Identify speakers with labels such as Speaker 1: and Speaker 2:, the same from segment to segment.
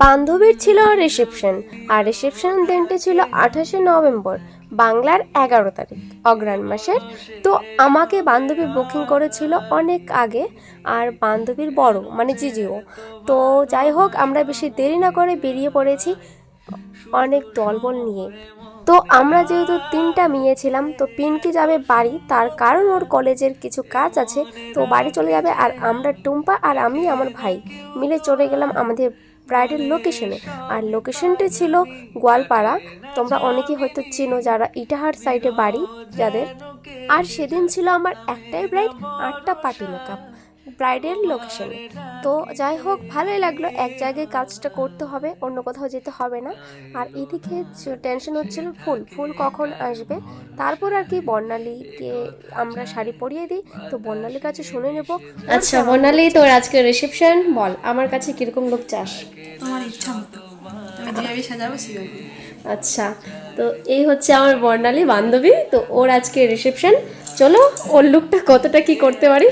Speaker 1: বান্ধবীর ছিল রিসেপশন, আর রিসেপশন দিনটি ছিল 28শে নভেম্বর, বাংলার 11 তারিখ, অগ্রহায়ণ মাসের। তো আমাকে বান্ধবী বুকিং করেছিল অনেক আগে, আর বান্ধবীর বড় মানে জিজিও। তো যাই হোক, আমরা বেশি দেরি না করে বেরিয়ে পড়েছি অনেক দলবল নিয়ে। তো আমরা যেহেতু 3টা মেয়ে ছিলাম, তো পিনকি যাবে বাড়ি, তার কারণ ওর কলেজের কিছু কাজ আছে, তো বাড়ি চলে যাবে। আর আমরা টুম্পা আর আমি আমার ভাই মিলে চলে গেলাম আমাদের ব্রাইডের লোকেশনে। আর লোকেশনটি ছিল গোয়ালপাড়া। তোমরা অনেকেই হয়তো চিনো যারা ইটাহার সাইডে বাড়ি যাদের। আর সেদিন ছিল আমার একটাই ব্রাইড, 8টা পার্টি মেকআপ ব্রাইডের লোকেশনে। তো যাই হোক, ভালোই লাগলো, এক জায়গায় কাজটা করতে হবে, অন্য কোথাও যেতে হবে না। আর এদিকে টেনশন হচ্ছিল ফুল ফুল কখন আসবে। তারপর আর কি বর্ণালীকে আমরা শাড়ি পরিয়ে দিই। তো বর্ণালীর কাছে শুনে নেব। আচ্ছা বর্ণালী, তোর আজকে রিসেপশন বল, আমার কাছে কিরকম লোক চাস?
Speaker 2: তোমার ইচ্ছা মতো, তুমি যেভাবে সাজাবো সেভাবে।
Speaker 1: আচ্ছা, তো এই হচ্ছে আমার বর্ণালী বান্ধবী। তো ওর আজকে রিসেপশন, চলো ওর লুকটা কতটা কি করতে পারি,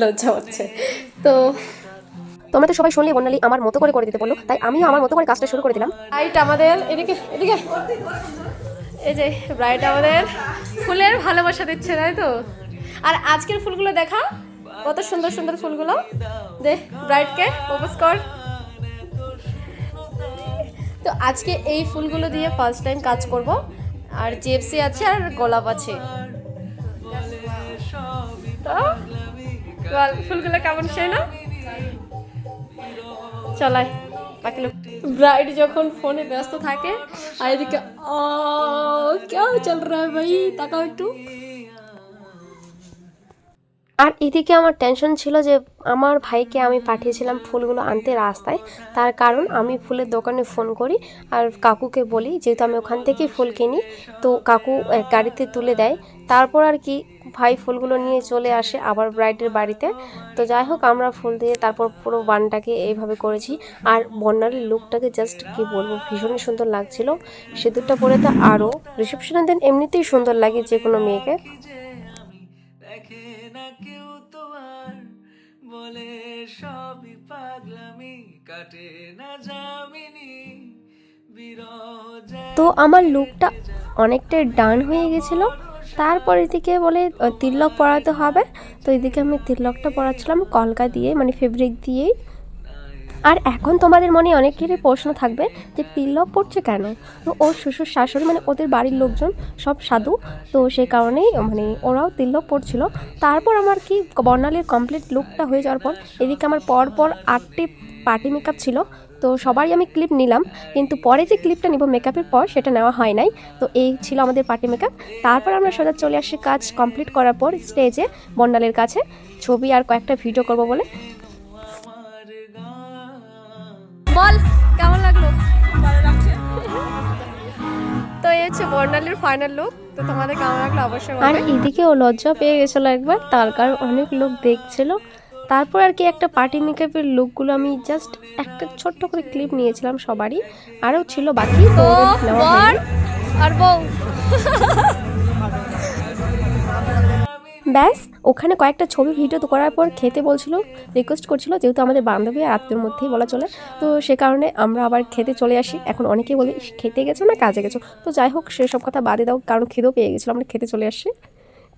Speaker 1: লজ্জা হচ্ছে। তো তোমরা তো সবাই শুনলে বর্ণালী আমার মতো করে দিতে বললো, তাই আমিও আমার মতো করে কাজটা শুরু করে দিলাম। ব্রাইট আমাদের এদিকে এদিকে, এই যে ব্রাইট আমাদের ফুলের ভালোবাসা দিচ্ছে, তাই তো? আর আজকের ফুলগুলো দেখা, কত সুন্দর সুন্দর ফুলগুলো। দে ব্রাইটকে প্রপোজ কর। তো আজকে এই ফুলগুলো দিয়ে ফার্স্ট টাইম কাজ করব। আর জেপসি আছে আর গোলাপ আছে। তো ফুলগুলো কেমন সেই না, চলাই বাকি লোক। ব্রাইড যখন ফোনে ব্যস্ত থাকে আর এদিকে क्या चल रहा है भाई, তাকাও একটু। আর এদিকে আমার টেনশন ছিল যে আমার ভাইকে আমি পাঠিয়েছিলাম ফুলগুলো আনতে রাস্তায়, তার কারণ আমি ফুলের দোকানে ফোন করি আর কাকুকে বলি, যেহেতু আমি ওখান থেকেই ফুল কিনি, তো কাকু গাড়িতে তুলে দেয়। তারপর আর কি ভাই ফুলগুলো নিয়ে চলে আসে আবার ব্রাইডের বাড়িতে। তো যাই হোক, আমরা ফুল দিয়ে তারপর পুরো বানটাকে এইভাবে করেছি। আর বর্ণালীর লুকটাকে জাস্ট কি বলবো, ভীষণই সুন্দর লাগছিল। সিঁদুরটা পরে তো আরও, রিসেপশনের দিন এমনিতেই সুন্দর লাগে যে কোনো মেয়েকে। বলে সবই পাগলামি কাটে না জামিনি। তো আমার লুকটা অনেকটাই ডান হয়ে গেছিল। তারপর এদিকে বলে তিলক পরাতে হবে। তো এদিকে আমি তিলকটা পরাচ্ছিলাম কলকা দিয়ে, মানে ফেব্রিক দিয়েই। আর এখন তোমাদের মনে অনেকেরই প্রশ্ন থাকবে যে তিলক পড়ছে কেন। তো ওর শ্বশুর শাশুড়ি মানে ওদের বাড়ির লোকজন সব সাধু, তো সেই কারণেই মানে ওরাও তিলক পড়ছিল। তারপর আমার কি বর্ণালীর কমপ্লিট লুকটা হয়ে যাওয়ার পর এদিকে আমার পর 8টি পার্টি মেকআপ ছিল। তো সবারই আমি ক্লিপ নিলাম, কিন্তু পরে যে ক্লিপটা নিব মেকআপের পর সেটা নেওয়া হয় নাই। তো এই ছিল আমাদের পার্টি মেকআপ। তারপর আমরা সোজা চলে আসি কাজ কমপ্লিট করার পর স্টেজে বর্ণালীর কাছে ছবি আর কয়েকটা ভিডিও করব বলে। বল কেমন লাগলো?
Speaker 2: ভালো লাগছে।
Speaker 1: তো এই হচ্ছে বর্ণালীর ফাইনাল লুক। তো তোমাদের কেমন লাগলো অবশ্যই। আর এদিকে ও লজ্জা পেয়ে গেছিলো একবার, তার কারণ অনেক লোক দেখছিল। তারপর আর কি একটা পার্টি মেকআপের লুকগুলো আমি জাস্ট একটা ছোট্ট করে ক্লিপ নিয়েছিলাম সবারই, আরও ছিল বাকি। তো আর বউ ব্যাস, ওখানে কয়েকটা ছবি ভিডিও তো করার পর খেতে বলছিল, রিকোয়েস্ট করছিল, যেহেতু আমাদের বান্ধবী আর আত্মীয়র মধ্যেই বলা চলে। তো সে কারণে আমরা আবার খেতে চলে আসি। এখন অনেকেই বলে খেতে গেছো না কাজে গেছো, তো যাই হোক সেসব কথা বাদে দাও, কারণ খিদেও পেয়ে গেছিলো, আমরা খেতে চলে আসি।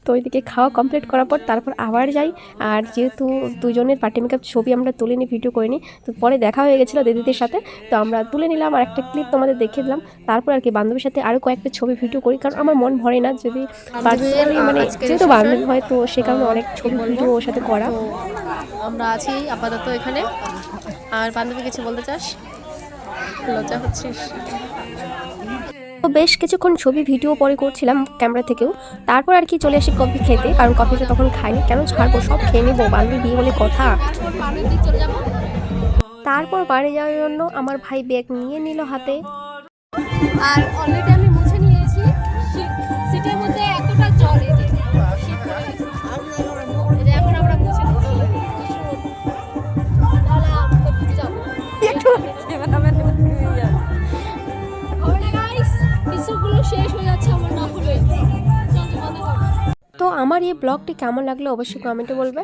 Speaker 1: তো ওইদিকে খাওয়া কমপ্লিট করার পর তারপর আবার যাই। আর যেহেতু দুজনের পার্টি মেকআপ ছবি আমরা তুলে নিই, ভিডিও করে নিই, তো পরে দেখা হয়ে গেছিলো দিদিদের সাথে, তো আমরা তুলে নিলাম আর একটা ক্লিপ তোমাদের দেখিয়ে দিলাম। তারপর আর কি বান্ধবীর সাথে আরও কয়েকটা ছবি ভিডিও করি, কারণ আমার মন ভরে না যদি পার্সোনালি মানে যেহেতু বান্ধবী হয়, তো সে কারণে অনেক ছবি ভিডিও ওর সাথে করা। আমরা আছি আপাতত এখানে। আর বান্ধবী কিছু বলতে চাস? লজ্জা হচ্ছিস? তো বেশ কিছুক্ষণ ছবি ভিডিও পরে করছিলাম ক্যামেরা থেকেও। তারপর আর কি চলে আসি কফি খেতে, কারণ কফিটা তখন খাইনি, কেন ছাড়বো, সব খেয়ে নেবো, বান্ধবী বিয়ে বলে কথা। তারপর বাড়ি যাওয়ার জন্য আমার ভাই ব্যাগ নিয়ে নিল হাতে। আর অলরেডি আমি মুছে নিয়েছি, সিটের মধ্যে এতটা জল এখন আমরা মুছে শেষ হয়ে যাচ্ছে আমার না হলে। তো আমার এই ব্লগটি কেমন লাগলো অবশ্যই কমেন্টে বলবে।